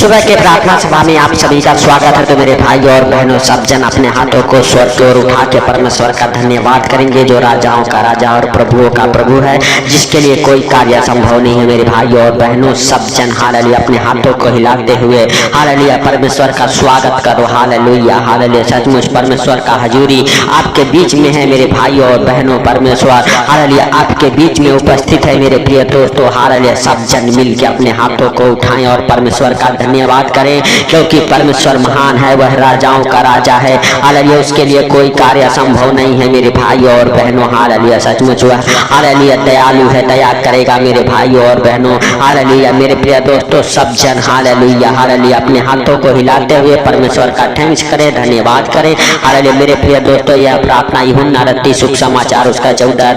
सुबह के प्रार्थना सभा में आप सभी का स्वागत है। तो मेरे भाई और बहनों, सब जन अपने हाथों को स्वर्ग की ओर उठा के परमेश्वर का धन्यवाद करेंगे, जो राजाओं का राजा और प्रभुओं का प्रभु है, जिसके लिए कोई कार्य संभव नहीं है। मेरे भाई और बहनों, सब जन हालेलुया अपने हाथों को हिलाते हुए हालेलुया परमेश्वर का स्वागत करो। Hallelujah hallelujah. सचमुच परमेश्वर का हजूरी आपके बीच में है मेरे भाई और बहनों। परमेश्वर हालेलुया आपके बीच में उपस्थित है मेरे प्रिय दोस्तों। हालेलुया सब जन मिल के अपने हाथों को उठाएं और परमेश्वर का धन्यवाद करें, क्योंकि परमेश्वर महान है, वह राजाओं का राजा है। हालेलुया उसके लिए कोई कार्य संभव नहीं है मेरे भाई और बहनों। हालेलुया सचमुच वह हालेलुया दयालु है, दया करेगा मेरे भाई और बहनों। हालेलुया मेरे प्रिय दोस्तों, सब जन हालेलुया हालेलुया अपने हाथों को हिलाते हुए परमेश्वर का थैंक्स करें, धन्यवाद करें। हालेलुया मेरे प्रिय दोस्तों, यह प्रार्थना यूहन्ना रत्ती शुभ समाचार उसका 14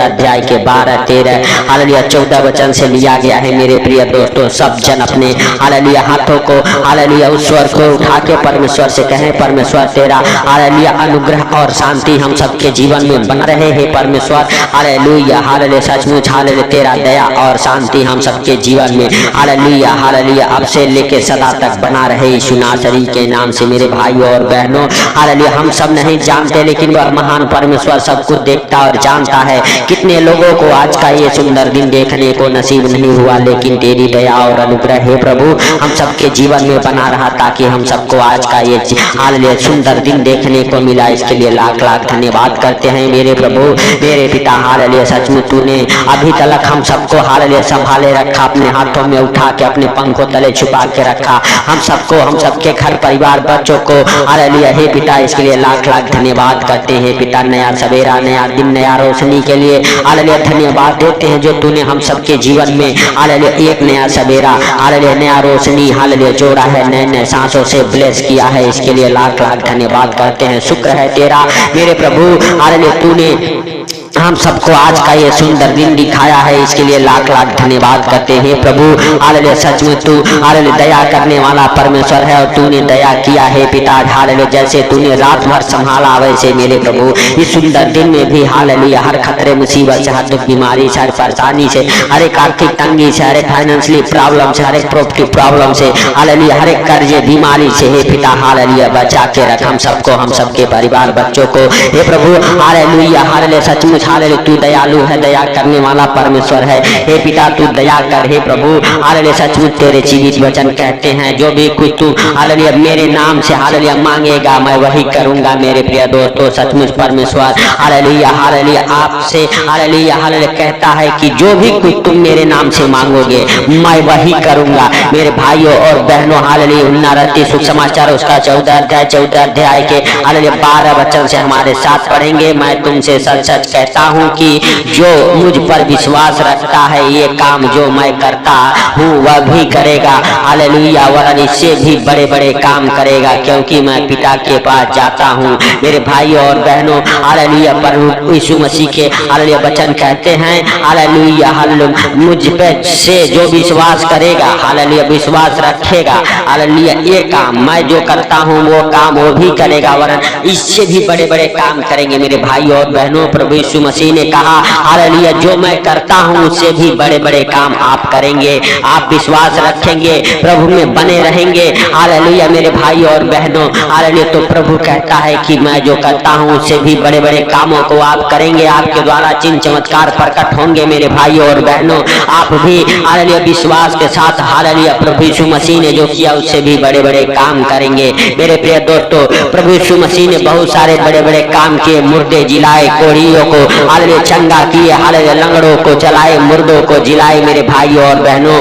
अध्याय के 12, 13 हालेलुया 14 वचन से लिया गया है मेरे प्रिय दोस्तों। सब जन अपने हालेलुया हाथों को हालेलुया उस स्वर को उठा के परमेश्वर से कहें, परमेश्वर तेरा हालेलुया अनुग्रह और शांति हम सबके जीवन में बना रहे हैं परमेश्वर। हालेलुया हालेलुया सचमुच हालेलुया तेरा दया और शांति हम सबके जीवन में हालेलुया हालेलुया अब से लेके सदा तक बना रहे यीशु नासरी के नाम से। मेरे भाई और बहनों हालेलुया हम सब नहीं जानते, लेकिन वह महान परमेश्वर सब कुछ देखता और जानता है। कितने लोगों को आज का ये सुंदर दिन देखने को नसीब नहीं हुआ, लेकिन तेरी दया और अनुग्रह है प्रभु हम सबके जीवन में बना रहा, ताकि हम सबको आज का ये हालेलुया सुंदर दिन देखने को मिला। इसके लिए लाख लाख धन्यवाद करते हैं मेरे प्रभु, मेरे पिता। हालेलुया सचमुच तूने अभी तक हम सबको हालेलुया संभाले रखा, अपने हाथों में उठा के अपने पंखों तले छुपा के रखा हम सबको, हम सबके घर परिवार बच्चों को। हालेलुया हे पिता, इसके लिए लाख लाख धन्यवाद करते हैं पिता। नया सवेरा, नया दिन, नया रोशनी के लिए हालेलुया धन्यवाद देते हैं, जो तूने हम सबके जीवन में हालेलुया एक नया सवेरा हालेलुया नया रोशनी हालेलुया जोड़ा है, नए नए सांसों से ब्लेस किया है। इसके लिए लाख लाख धन्यवाद करते हैं। शुक्र है तेरा मेरे प्रभु। हालेलुया तूने हम सबको आज का ये सुंदर दिन दिखाया है, इसके लिए लाख लाख धन्यवाद करते हैं प्रभु। हालेलुया सचमुच तू हालेलुया दया करने वाला परमेश्वर है, और तूने दया किया है पिता। हालेलुया जैसे तूने रात भर संभाला, वैसे मेरे प्रभु इस सुंदर दिन में भी हालेलुया हर खतरे मुसीबत से, हर दुख बीमारी से, हर परेशानी से, हर एक आर्थिक तंगी से, हर एक फाइनेंशियली प्रॉब्लम से, हर एक प्रॉपर्टी प्रॉब्लम से, हालेलुया हर एक कर्जे बीमारी से हे पिता हालेलुया बचा के रख हम सबको, हम सबके परिवार बच्चों को हे प्रभु। हालेलुया हालेलुया सचमुच हालेलुया तू दयालु है, दया करने वाला परमेश्वर है हे पिता। तू दया कर हे प्रभु। हालेलुया सचमुच तेरे जीवित वचन कहते हैं, जो भी कुछ तू हालेलुया मेरे नाम से हालेलुया मांगेगा मैं वही करूंगा। मेरे प्रिय दोस्तों सचमुच परमेश्वर हालेलुया हालेलुया आपसे हालेलुया हालेलुया कहता है कि जो भी कुछ तुम मेरे नाम से मांगोगे मैं वही करूंगा। मेरे भाइयों और बहनों हालेलुया यूहन्ना रत्ती शुभ समाचार उसका 14 अध्याय के हालेलुया 12 वचन से हमारे साथ पढ़ेंगे। मैं तुमसे सच सच कहता हूँ कि जो मुझ पर विश्वास रखता है, ये काम जो मैं करता हूँ वह भी करेगा। हालेलुया वरन इससे भी बड़े बड़े काम करेगा, क्योंकि मैं पिता के पास जाता हूँ। मेरे भाई और बहनों हालेलुया प्रभु यीशु मसीह के हालेलुया वचन कहते हैं हालेलुया हालेलुया मुझ पे से जो विश्वास करेगा हालेलुया विश्वास रखेगा हालेलुया ये काम मैं जो करता हूँ वो काम वो भी करेगा, वरन इससे भी बड़े बड़े काम करेंगे। मेरे भाई और बहनों प्रभु यीशु मसीह ने कहा हालेलुया जो मैं करता हूँ उससे भी बड़े बड़े काम आप करेंगे। आप विश्वास रखेंगे, प्रभु में बने रहेंगे। हालेलुया मेरे भाई और बहनों हालेलुया तो प्रभु कहता है कि मैं जो करता हूँ उससे भी बड़े बड़े कामों को आप करेंगे, आपके द्वारा चिन्ह चमत्कार प्रकट होंगे। मेरे भाई और बहनों आप भी हालेलुया विश्वास के साथ हालेलुया प्रभु यीशु मसीह ने जो किया उससे भी बड़े बड़े काम करेंगे। मेरे प्रिय दोस्तों प्रभु यीशु मसीह ने बहुत सारे बड़े बड़े काम किए, मुर्दे जिलाए, कोढ़ियों को हालेलुया चंगा किए, हालेलुया लंगड़ों को चलाए, मुर्दों को जिलाए। मेरे भाइयों और बहनों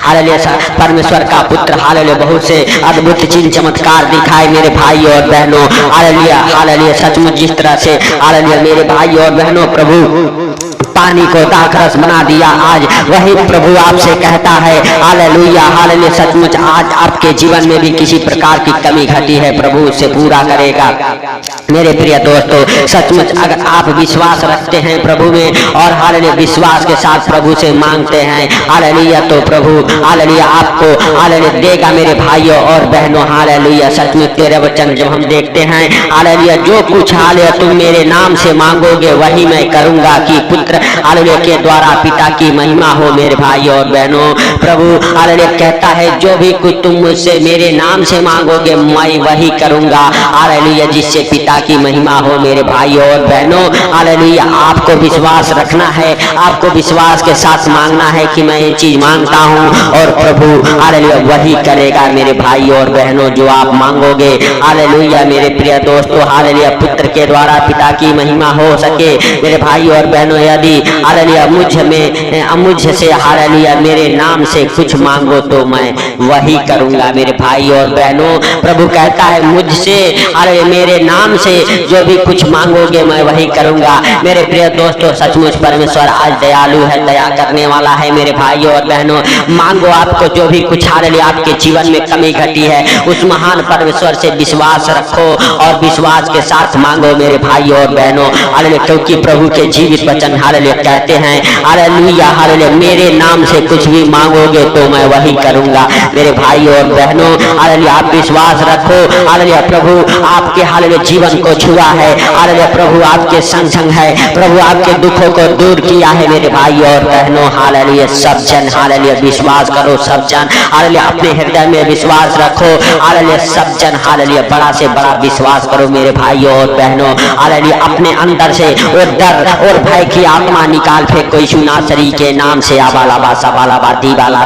हालेलुया परमेश्वर का पुत्र हालेलुया बहुत से अद्भुत चिन्ह चमत्कार दिखाए। मेरे भाई और बहनों हालेलुया हालेलुया सचमुच जिस तरह से हालेलुया मेरे भाई और बहनों प्रभु पानी को दाखरस बना दिया, आज वही प्रभु आपसे कहता है हालेलुया हालेलुया सचमुच आज आपके जीवन में भी किसी प्रकार की कमी घटी है प्रभु उससे पूरा करेगा। मेरे प्रिय दोस्तों सचमुच अगर आप विश्वास रखते हैं प्रभु में और हालेलुया विश्वास के साथ प्रभु से मांगते हैं हालेलुया तो प्रभु हालेलुया आपको हालेलुया देगा। मेरे भाइयों और बहनों हालेलुया सचमुच तेरे वचन जब हम देखते हैं हालेलुया जो कुछ हालेलुया तुम मेरे नाम से मांगोगे वही मैं करूंगा, कि पुत्र हालेलुया के द्वारा पिता की महिमा हो मेरे भाई और बहनों। प्रभु हालेलुया कहता है जो भी कुछ तुम मुझसे मेरे नाम से मांगोगे मैं वही करूंगा। हालेलुया जिससे पिता की महिमा हो मेरे भाई और बहनों। हालेलुया आपको विश्वास रखना है, आपको विश्वास के साथ मांगना है कि मैं ये चीज मांगता हूँ और प्रभु हालेलुया वही करेगा मेरे भाई और बहनों जो आप मांगोगे। हालेलुया मेरे प्रिय दोस्तों, हालेलुया पुत्र के द्वारा पिता की महिमा हो सके मेरे भाई और बहनों। यदि हालेलुया मुझसे हालेलुया मेरे नाम से कुछ मांगो तो मैं वही करूंगा मेरे भाई और बहनों। प्रभु कहता है मुझसे अरे मेरे नाम से जो भी कुछ मांगोगे मैं वही करूंगा। मेरे प्रिय दोस्तों सचमुच परमेश्वर आज दयालु है, दया करने वाला है मेरे भाई और बहनों। मांगो आपको जो भी कुछ हालेलुया आपके जीवन में कमी घटी है उस महान परमेश्वर से विश्वास रखो और विश्वास के साथ मांगो मेरे भाई और बहनों। हालेलुया क्योंकि प्रभु के जीवित वचन हालेलुया कहते हैं हालेलुया हालेलुया मेरे नाम से कुछ भी मांगोगे तो मैं वही करूंगा मेरे भाई और बहनों। हालेलुया आप विश्वास रखो। हालेलुया प्रभु आपके हालेलुया जीवन को छुआ है। हालेलुया प्रभु आपके संग है, प्रभु आपके दुखों को दूर किया है मेरे भाई और बहनों। हालेलुया सब जन हालेलुया विश्वास करो, सब जन हालेलुया अपने हृदय में विश्वास रखो। हालेलुया सब जन हालेलुया बड़ा से बड़ा विश्वास करो मेरे भाई और बहनों। हालेलुया अपने अंदर से वो डर और भय की आत्मा निकाल फेंको यीशु नासरी के नाम से। आबालाबा सबालाबा दीवाला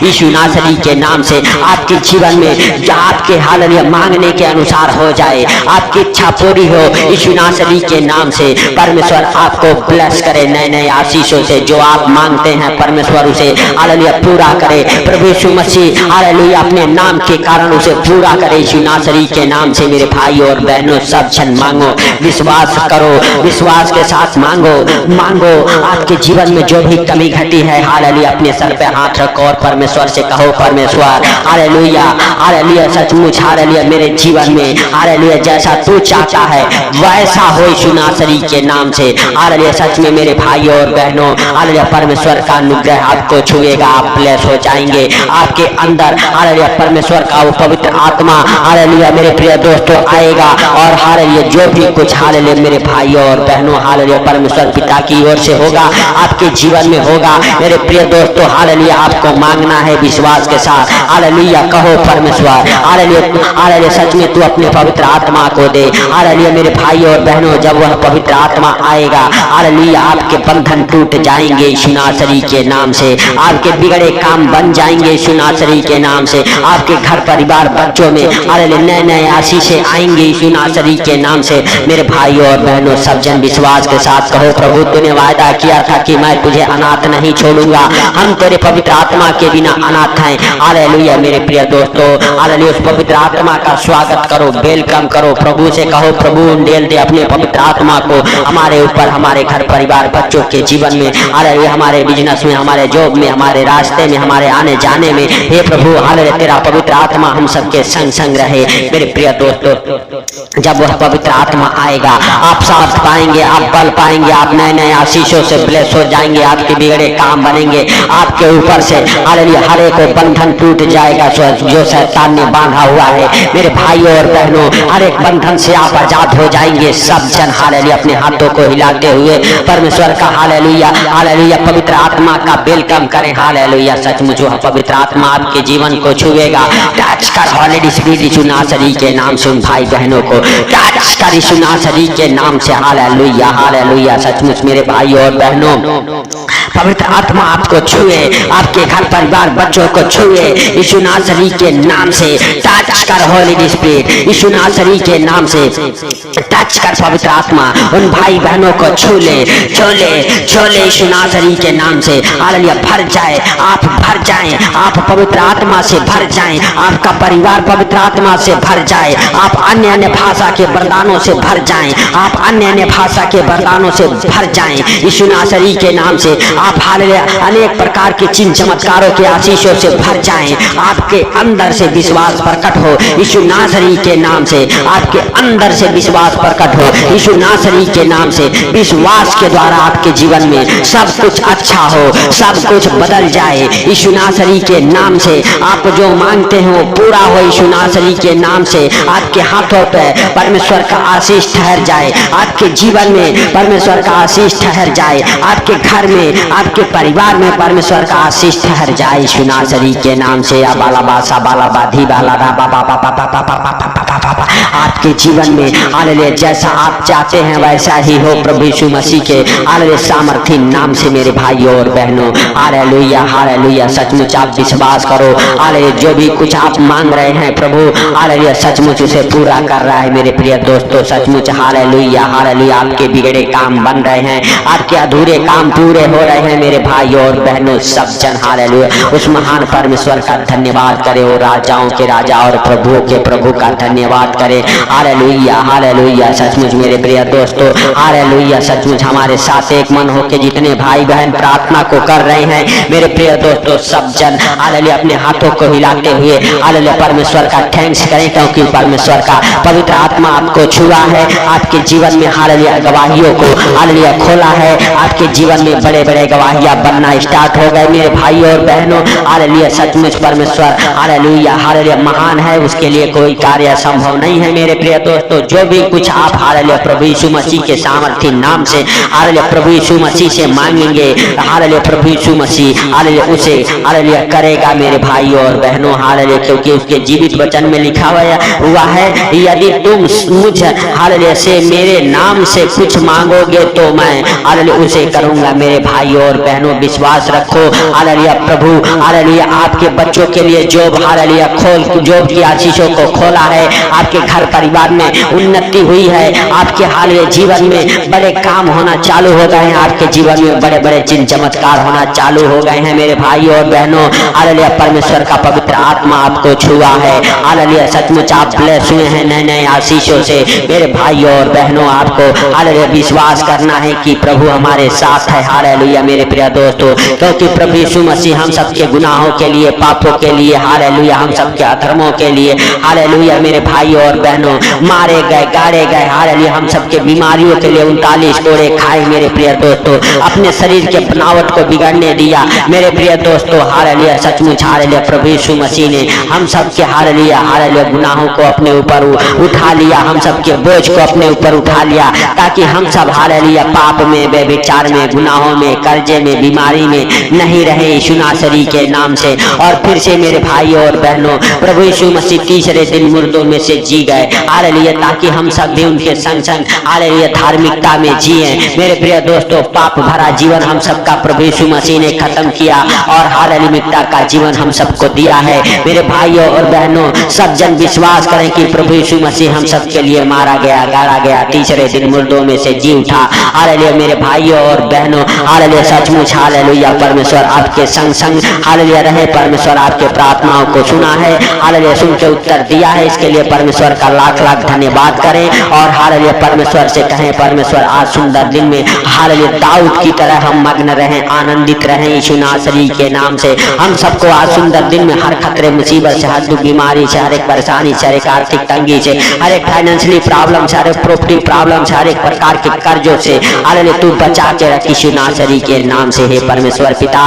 यीशु नासरी के नाम से आपके जीवन में आपके हालेलुया मांगने के अनुसार हो जाए, आपकी इच्छा पूरी हो यीशु नासरी के नाम से। परमेश्वर आपको ब्लेस करे नए नए आशीषों से। जो आप मांगते हैं परमेश्वर उसे हालेलुया पूरा करे। प्रभु यीशु मसीह हालेलुया अपने नाम के कारण उसे पूरा करे यीशु नासरी के नाम से। मेरे भाई और बहनों सब जन मांगो, विश्वास करो, विश्वास के साथ मांगो। मांगो आपके जीवन में जो भी कमी घटी है हालेलुया अपने सर पे हाथ रखो और परमेश्वर से कहो परमेश्वर हालेलुया हालेलुया सचमुच हालेलुया मेरे जीवन में हालेलुया जैसा तू चाहता है वैसा हो यीशु नासरी के नाम से। हालेलुया सच में मेरे भाई और बहनों हालेलुया परमेश्वर का अनुग्रह आपको छुएगा, आप ब्लेस हो जाएंगे। आपके अंदर हालेलुया परमेश्वर का वो पवित्र आत्मा हालेलुया मेरे प्रिय दोस्तों आएगा और हालेलुया जो भी कुछ हालेलुया मेरे भाई और बहनों हालेलुया परमेश्वर पिता की ओर से होगा आपके जीवन में होगा मेरे प्रिय दोस्तों। हालेलुया आपको मांगना है विश्वास के साथ। हालेलुया कहो परमेश्वर हालेलुया हालेलुया सच में तू अपने पवित्र आत्मा को दे। हालेलुया मेरे भाई और बहनों जब वह पवित्र आत्मा आएगा हालेलुया आपके बंधन टूट जाएंगे यीशु नासरी के नाम से। आपके बिगड़े काम बन जाएंगे यीशु नासरी के नाम से। आपके घर परिवार बच्चों में हालेलुया नए नए आशीषें आएंगे यीशु नासरी के नाम से। मेरे भाई और बहनों सब जन विश्वास के साथ कहो प्रभु तूने वायदा किया था कि मैं तुझे अनाथ नहीं छोड़ूंगा। हम तेरे पवित्र आत्मा के बिना अनाथ हैं। हालेलुया मेरे प्रिय दोस्तों हालेलुया उस पवित्र आत्मा का स्वागत करो, वेलकम करो। प्रभु से कहो प्रभु डेल दे अपने पवित्र आत्मा को हमारे ऊपर, हमारे घर परिवार बच्चों के जीवन में हालेलुया हमारे बिजनेस में, हमारे जॉब में, हमारे रास्ते में, हमारे आने जाने में। हे प्रभु हालेलुया तेरा पवित्र आत्मा हम सबके संग संग रहे। मेरे प्रिय दोस्तों जब वह पवित्र आत्मा आएगा आप साथ पाएंगे, आप बल पाएंगे, आप नए नए आशीषों से ब्लेस हो जाएंगे, आपके बिगड़े काम बनेंगे आपके ऊपर से। हालेलुया हर एक को बंधन टूट जाएगा जो शैतान ने बांधा हुआ है। मेरे भाई और बहनों हर एक बंधन से आप आजाद हो जाएंगे। सब जन हालेलुया अपने हाथों को हिलाते हुए परमेश्वर का हालेलुया हालेलुया पवित्र आत्मा का वेलकम करें। हालेलुया सचमुच वह पवित्र आत्मा आपके जीवन को छुएगा। टच कर हॉलिडे स्पिरिट यीशु नासरी के नाम से उन भाई बहनों को टच कर यीशु नासरी के नाम से। हालेलुया हालेलुया सचमुच मेरे भाई और बहनों पवित्र आत्मा आपको छुए, आपके घर परिवार बच्चों को छुए यीशु नासरी के नाम से। टच कर हॉली स्पिरिट यीशु नासरी के नाम से। टच कर पवित्र आत्मा उन भाई बहनों को छूले छोले छोले यीशु नासरी के नाम से। हालेलुया भर जाए, आप भर जाएं, आप पवित्र आत्मा से भर जाएं, आपका परिवार पवित्र आत्मा से भर जाए, आप अन्य अन्य भाषा के वरदानों से भर जाएं, आप अन्य अन्य भाषा के वरदानों से भर जाएं यीशु नासरी के नाम से। आप हालेलुया अनेक प्रकार के चिन्ह चमत्कारों के आशीषों से भर जाएं, आपके अंदर से विश्वास प्रकट हो यीशु नासरी के नाम से, आपके अंदर से विश्वास प्रकट हो यीशु नासरी के नाम से। विश्वास के द्वारा आपके जीवन में सब कुछ अच्छा हो, सब कुछ बदल जाए यीशु नासरी के नाम से। आप जो मांगते हैं वो पूरा हो यीशु नासरी के नाम से। आपके हाथों पे परमेश्वर का आशीष ठहर जाए, आपके जीवन में परमेश्वर का आशीष ठहर जाए, आपके घर में आपके परिवार में परमेश्वर का आशीष ठहर जाए यीशु नासरी के नाम से। बाला बासा बाला बाधी बाला बा बा बा बा बा बा आपके जीवन में हालेलुया जैसा आप चाहते हैं वैसा ही हो प्रभु यीशु मसीह के हालेलुया सामर्थी नाम से। मेरे भाइयों और बहनों हालेलुया हालेलुया सचमुच आप विश्वास करो हालेलुया जो भी कुछ आप मांग रहे हैं प्रभु हालेलुया सचमुच उसे पूरा कर रहा है। मेरे प्रिय दोस्तों सचमुच हालेलुया हालेलुया आपके बिगड़े काम बन रहे हैं, आपके अधूरे काम पूरे हो रहे हैं। मेरे भाइयों और बहनों सब जन हालेलुया उस महान परमेश्वर का धन्यवाद करे, वो राजाओं के राजा और प्रभुओं के प्रभु का धन्यवाद करे। हालेलुया हालेलुया सचमुच मेरे प्रिय दोस्तों हालेलुया सचमुच हमारे साथ एक मन होकर जितने भाई बहन प्रार्थना को कर रहे हैं मेरे प्रिय दोस्तों सब जन हालेलुया अपने हाथों को हिलाते हुए हालेलुया परमेश्वर का थैंक्स करें, क्योंकि परमेश्वर का पवित्र आत्मा आपको छुआ है, आपके जीवन में हालेलुया गवाहियों को हालेलुया खोला है, आपके जीवन में बड़े बड़े गवाहियां बनना स्टार्ट हो गए। मेरे भाइयों और बहनों हालेलुया सचमुच परमेश्वर हालेलुया हालेलुया महान है, उसके लिए कोई कार्य संभव नहीं है। मेरे प्रिय दोस्तों जो भी कुछ आप हालेलुया प्रभु यीशु मसीह के सामर्थी नाम से हालेलुया प्रभु यीशु मसीह से मांगेंगे हालेलुया प्रभु यीशु मसीह हालेलुया उसे हालेलुया करेगा मेरे भाइयों और बहनों हालेलुया, क्योंकि उसके जीवित वचन में लिखा हुआ है यदि तुम मुझ हालेलुया से मेरे नाम से कुछ मांगोगे तो मैं हालेलुया उसे करूंगा। मेरे भाइयों और बहनों विश्वास रखो हालेलुया प्रभु हालेलुया आपके बच्चों के लिए जोब हालेलुया जोब की आशीषों को खोला है, आपके घर परिवार में उन्नति हुई है, आपके हालेलुया जीवन में बड़े काम होना चालू हो गए हैं, आपके जीवन में बड़े बड़े चिन्ह चमत्कार होना चालू हो गए हैं। मेरे भाइयों और बहनों हालेलुया परमेश्वर का पवित्र आत्मा आपको छुआ है हालेलुया सचमुच आप ब्लेस हुए हैं नए नए आशीषों से। मेरे भाइयों और बहनों आपको हालेलुया विश्वास करना है कि प्रभु हमारे साथ है हालेलुया मेरे प्रिय दोस्तों, क्योंकि प्रभु यीशु मसीह हम सबके गुनाहों के लिए पापों के लिए हालेलुया हम सबके अधर्मों के लिए हालेलुया मेरे भाइयों और बहनों मारे गए गाड़े गए हालेलुया हम सबके बीमारियों के लिए 39 कोड़े खाए। मेरे प्रिय दोस्तों अपने शरीर के बनावट को बिगड़ने दिया मेरे प्रिय दोस्तों हालेलुया सचमुच हालेलुया प्रभु यीशु मसीह ने हम सबके हालेलुया हालेलुया गुनाहों को अपने ऊपर उठा लिया, हम सबके बोझ को अपने ऊपर उठा लिया, ताकि हम सब हालेलुया पाप में व्यभिचार में गुनाहों में कर्जे में बीमारी में नहीं रहे यीशु नासरी के नाम से। और फिर से मेरे भाइयों और बहनों प्रभु यीशु मसीह तीसरे दिन मुर्दों में से जी गए हालेलुया, ताकि हम सब भी उनके संग संग हालेलुया धार्मिकता में जिए। मेरे प्रिय दोस्तों पाप भरा जीवन हम सबका प्रभु यीशु मसीह ने खत्म किया और हालेलुया का जीवन हम सबको दिया है। मेरे भाइयों और बहनों सब जन विश्वास करें कि प्रभु यीशु मसीह हम सबके लिए मारा गया गाड़ा गया, तीसरे दिन मुर्दों में से जी उठा हालेलुया। मेरे भाइयों और बहनों हालेलुया सचमुच हालेलुया परमेश्वर आपके संग संग हालेलुया रहे, परमेश्वर आपके प्रार्थनाओं को सुना है हालेलुया सुन के उत्तर दिया है, इसके लिए परमेश्वर का लाख लाख धन्यवाद करें और हालेलुया परमेश्वर से कहें परमेश्वर आज सुंदर दिन में हालेलुया दाऊद की तरह हम मग्न रहें आनंदित रहें यीशु नासरी के नाम से। हम सबको आज सुंदर दिन में हर खतरे मुसीबत से हर दुख बीमारी से हर एक परेशानी से हर एक आर्थिक तंगी से हर एक फाइनेंशियली प्रॉब्लम से हर एक प्रॉपर्टी प्रॉब्लम से हर एक प्रकार के कर्जों से हालेलुया तू बचा के रख यीशु नासरी के नाम से। हे परमेश्वर पिता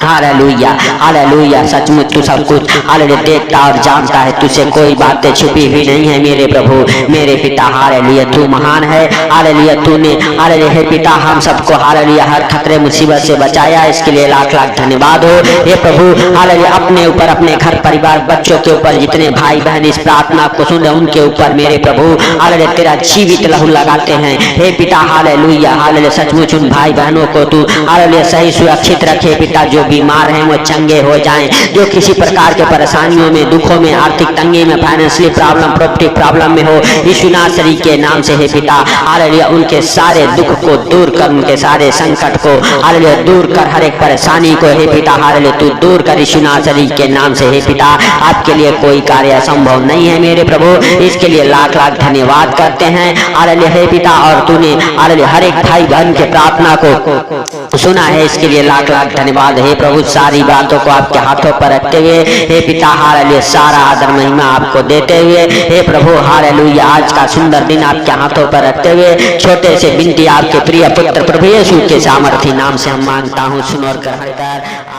हालेलुया हालेलुया सचमुच तू सब कुछ हालेलुया देखता और जानता है, तुझसे कोई बातें छुपी हुई नहीं है मेरे प्रभु मेरे पिता हालेलुया तू महान है हालेलुया तूने हालेलुया हे पिता हम सबको हालेलुया हर खतरे मुसीबत से बचाया, इसके लिए लाख लाख धन्यवाद हो। हे प्रभु हालेलुया अपने ऊपर अपने घर परिवार बच्चों के ऊपर जितने भाई बहन इस प्रार्थना को सुन उनके ऊपर मेरे प्रभु हालेलुया तेरा जीवित लहू लगाते हैं। हे पिता हालेलुया हालेलुया सचमुच उन भाई बहनों को तू हालेलुया सही सुरक्षित रखे पिता, जो बीमार हैं वो चंगे हो जाएं, जो किसी प्रकार के परेशानियों में दुखों में आर्थिक तंगी में फाइनेंशियली प्रॉब्लम प्रॉपर्टी प्रॉब्लम में हो यीशु नासरी के नाम से। हे पिता हालेलुया उनके सारे दुख को दूर कर, उनके सारे संकट को हालेलुया दूर कर, हर एक परेशानी को हे पिता हालेलुया तू दूर कर यीशु नासरी के नाम से। हे पिता आपके लिए कोई कार्य असंभव नहीं है मेरे प्रभु, इसके लिए लाख लाख धन्यवाद करते हैं हालेलुया हे पिता। और तूने हालेलुया हर एक भाई बहन के प्रार्थना को सुना है, इसके लिए लाख लाख धन्यवाद। हे प्रभु, सारी बातों को आपके हाथों पर रखते हुए, हे पिता हालेलुया, सारा आदर महिमा आपको देते हुए, हे प्रभु हालेलुया, आज का सुंदर दिन आपके हाथों पर रखते हुए, छोटे से बिनती आपके प्रिय पुत्र प्रभु यीशु के सामर्थी नाम से हम मांगता हूँ, सुनो और ग्रहण कर।